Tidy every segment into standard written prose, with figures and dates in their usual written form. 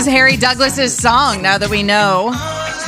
Harry Douglas's song, now that we know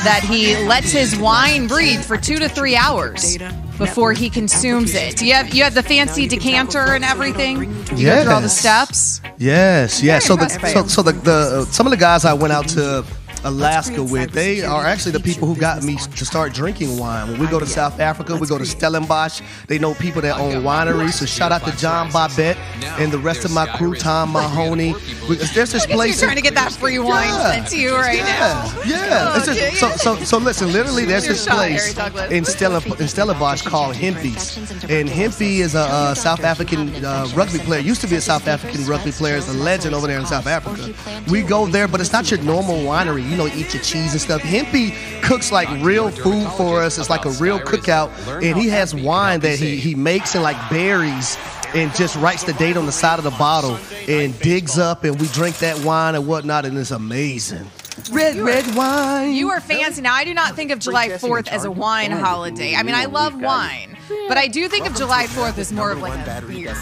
that he lets his wine breathe for 2 to 3 hours before he consumes it. You have the fancy decanter and everything? You go through all the steps? Yes. So Very some of the guys I went out to Alaska with, they are actually the people who got me to start drinking wine. When we go to South Africa, we go to Stellenbosch. They know people that own wineries. So shout out to John Bobette and the rest of my crew, Tom Mahoney. There's this place. You're trying to get that free wine sent to you right now. Yeah. So listen, literally there's this place in Stellenbosch called Hempy's. And Hempy is a South African rugby player. Used to be a South African rugby player. Is a legend over there in South Africa. We go there, but it's not your normal winery. You know, eat your cheese and stuff. Hempy cooks like real food for us. It's like a real cookout. And he has wine that he makes in like berries and just writes the date on the side of the bottle and digs up, and we drink that wine and whatnot, and it's amazing. Red wine. You are fancy. Now, I do not think of July 4th as a wine holiday. I mean, I love wine, but I do think of July 4th as more of like a beer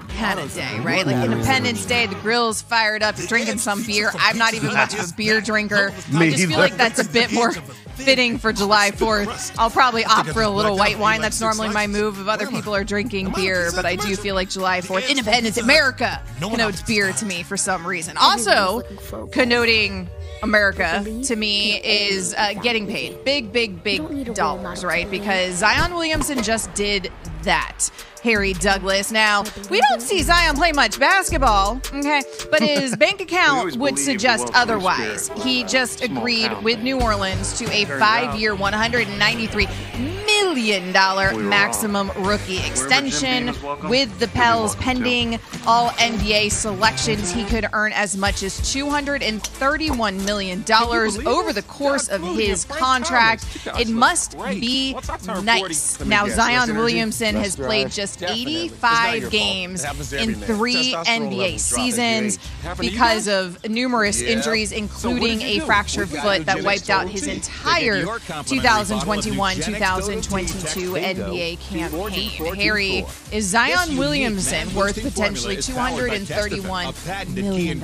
kind of day, right? Like Independence Day, the grill's fired up, you're drinking some beer. I'm not even much of a beer drinker. I just feel like that's a bit more fitting for July 4th. I'll probably opt for a little white wine. That's normally my move if other people are drinking beer, but I do feel like July 4th, Independence, America, connotes beer to me for some reason. Also, connoting America to me is getting paid big dollars, right? Because Zion Williamson just did that. Harry Douglas. Now, we don't see Zion play much basketball, okay? But his bank account would suggest otherwise. He just agreed with New Orleans to a 5-year, $193 million maximum rookie extension. With the Pels pending all NBA selections, he could earn as much as $231 million over the course of his contract. It must be nice. Now, Zion Williamson has played just 85 games in 3 NBA seasons because of numerous injuries, including a fractured foot that wiped out his entire 2021-2022 NBA campaign. Harry, is Zion Williamson worth potentially $231 million?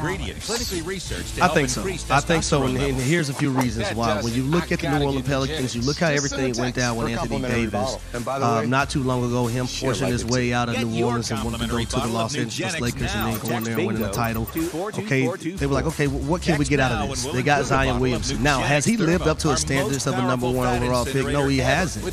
I think so, and here's a few reasons why. When you look at the New Orleans Pelicans, you look how everything went down when Anthony Davis, not too long ago, him forcing his way out of New Orleans and wanted to go to the Los Angeles Lakers and then go in there and winning the title. Okay, they were like, okay, what can we get out of this? They got Zion Williamson. Now, has he lived up to the standards of a #1 overall pick? No, he hasn't.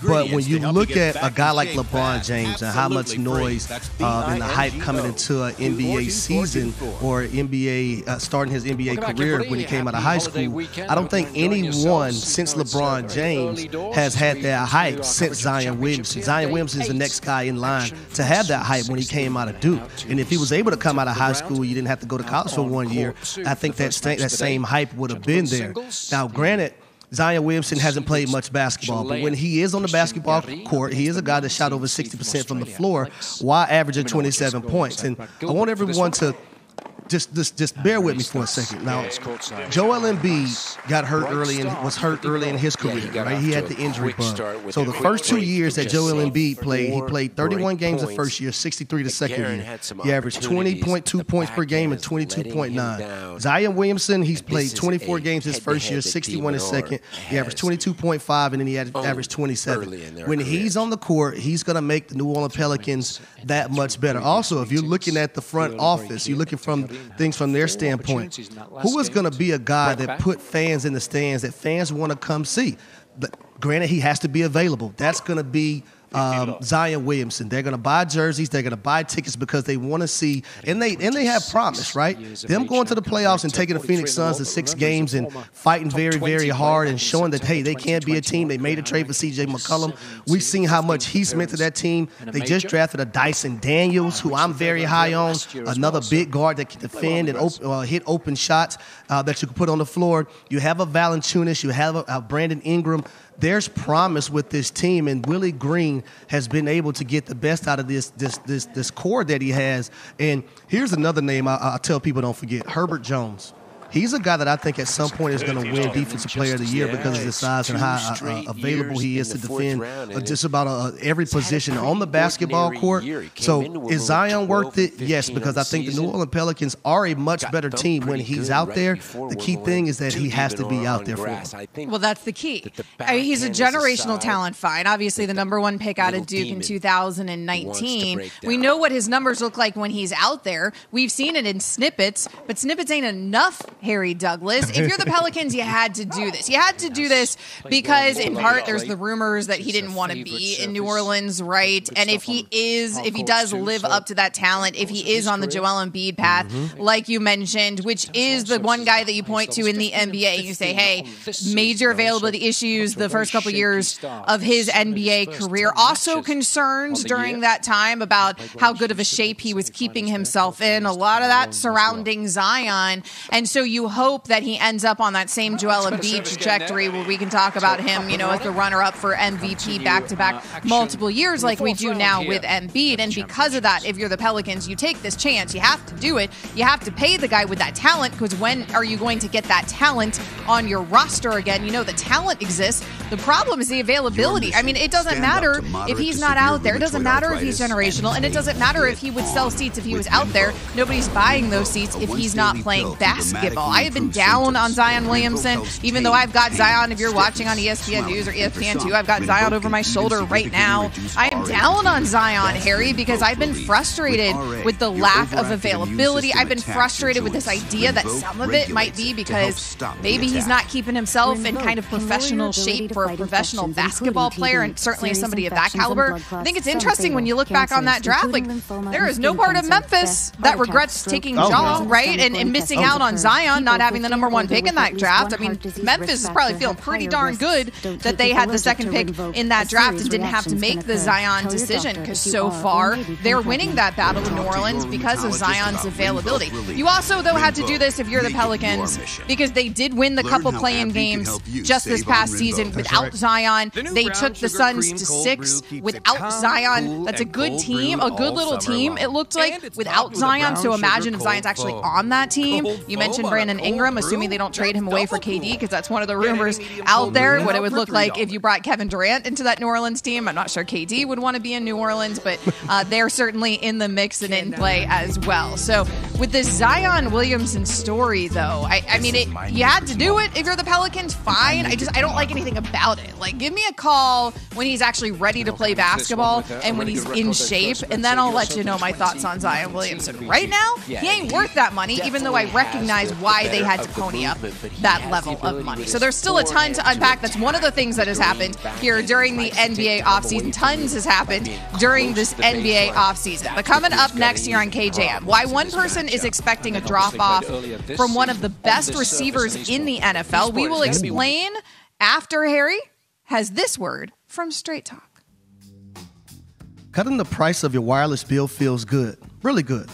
But when you look at a guy like LeBron James and how much noise and the hype coming into an NBA season or NBA starting his NBA career when he came out of high school, I don't think anyone since LeBron James has had that hype since Zion Williamson. Zion Williamson is the next guy in line to have that hype when he came out of Duke. And if he was able to come out of high school, you didn't have to go to college for 1 year, I think that same hype would have been there. Now, granted, Zion Williamson hasn't played much basketball, but when he is on the basketball court, he is a guy that shot over 60% from the floor while averaging 27 points. And I want everyone to just bear with me for a second. Now, Joel Embiid was hurt early in his career, right? He had the injury bug. So the first 2 years that Joel Embiid played, he played 31 games the first year, 63 the second year. He averaged 20.2 points per game and 22.9. Zion Williamson, he's played 24 games his first year, 61 his second. He averaged 22.5, and then he averaged 27. When he's on the court, he's going to make the New Orleans Pelicans that much better. Also, if you're looking at the front office, you're looking from things from their standpoint, who is going to be a guy that put fans in the stands that fans want to come see? Granted, he has to be available. That's going to be Zion Williamson. They're going to buy jerseys. They're going to buy tickets because they want to see, and they have promise, right? Them going to the playoffs and taking the Phoenix Suns to 6 games and fighting very, very hard and showing that, hey, they can be a team. They made a trade for C.J. McCollum. We've seen how much he's meant to that team. They just drafted a Dyson Daniels, who I'm very high on, another big guard that can defend and hit open shots that you can put on the floor. You have a Valanciunas. You have a Brandon Ingram. There's promise with this team, and Willie Green has been able to get the best out of this core that he has. And here's another name I tell people don't forget, Herbert Jones. He's a guy that I think at some point is going to win Defensive Player of the Year because of his size and how available he is to defend just about every position on the basketball court. So is Zion worth it? Yes, because I think the New Orleans Pelicans are a much better team when he's out there. The key thing is that he has to be out there for them. Well, that's the key. I mean, he's a generational talent, fine. Obviously, the #1 pick out of Duke in 2019. We know what his numbers look like when he's out there. We've seen it in snippets, but snippets ain't enough, Harry Douglas. If you're the Pelicans, you had to do this. You had to do this because, in part, there's the rumors that he didn't want to be in New Orleans, right? And if he does live up to that talent, if he is on the Joel Embiid path, like you mentioned, which is the one guy that you point to in the NBA, you say, hey, major availability issues the first couple years of his NBA career. Also concerns during that time about how good of a shape he was keeping himself in. A lot of that surrounding Zion. And so you hope that he ends up on that same Joel Embiid trajectory where we can talk about him, as the runner-up for MVP back-to-back multiple years like we do now with Embiid. And because of that, if you're the Pelicans, you take this chance. You have to do it. You have to pay the guy with that talent, because when are you going to get that talent on your roster again? The talent exists. The problem is the availability. I mean, it doesn't matter if he's not out there. It doesn't matter if he's generational. And it doesn't matter if he would sell seats if he was out there. Nobody's buying those seats if he's not playing basketball. I have been down on Zion Williamson, even though I've got Zion, if you're watching on ESPN News or ESPN2, I've got Zion over my shoulder right now. I am down on Zion, Harry, because I've been frustrated with the lack of availability. I've been frustrated with this idea that some of it might be because maybe he's not keeping himself in kind of professional shape for a professional basketball player, and certainly as somebody of that caliber. I think it's interesting when you look back on that draft, like, there is no part of Memphis that regrets taking Ja, right? And missing out on Zion, not having the #1 pick in that draft. I mean, Memphis is probably feeling pretty darn good that they had the second pick in that draft and didn't have to make the Zion decision, because so far they're winning that battle in New Orleans because of Zion's availability. You also, though, had to do this if you're the Pelicans, because they did win the couple play-in games just this past season without Zion. They took the Suns to 6 without Zion. That's a good team, a good little team, it looked like, without Zion. So imagine if Zion's actually on that team. You mentioned Brandon Ingram, assuming they don't trade him away for KD, because that's one of the rumors out there, what it would look like if you brought Kevin Durant into that New Orleans team. I'm not sure KD would want to be in New Orleans, but they're certainly in the mix and in play as well. So with this Zion Williamson story, though, I mean, you had to do it if you're the Pelicans, fine. I don't like anything about it. Like, give me a call when he's actually ready to play basketball and when he's in shape, and then I'll let you know my thoughts on Zion Williamson. Right now, he ain't worth that money, even though I recognize why they had to pony up that level of money. So there's still a ton to unpack. That's one of the things that has happened here during the NBA offseason. Tons has happened during this NBA offseason. But coming up next here on KJM, why one person is expecting a drop-off from one of the best receivers in the NFL, we will explain after Harry has this word from Straight Talk. Cutting the price of your wireless bill feels good, really good.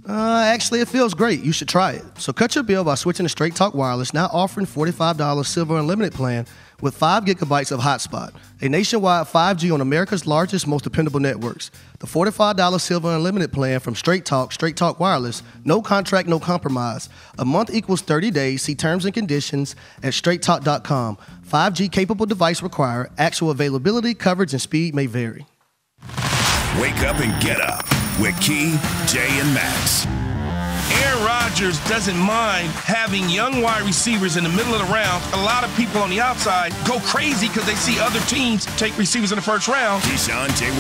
Actually, it feels great. You should try it. So cut your bill by switching to Straight Talk Wireless, now offering $45 Silver Unlimited plan with 5 gigabytes of hotspot, a nationwide 5G on America's largest, most dependable networks. The $45 Silver Unlimited plan from Straight Talk Wireless, no contract, no compromise. A month equals 30 days. See terms and conditions at straighttalk.com. 5G capable device required. Actual availability, coverage, and speed may vary. Wake up and get up with Key, Jay, and Max. Aaron Rodgers doesn't mind having young wide receivers in the middle of the round. A lot of people on the outside go crazy because they see other teams take receivers in the first round. Keyshawn, J.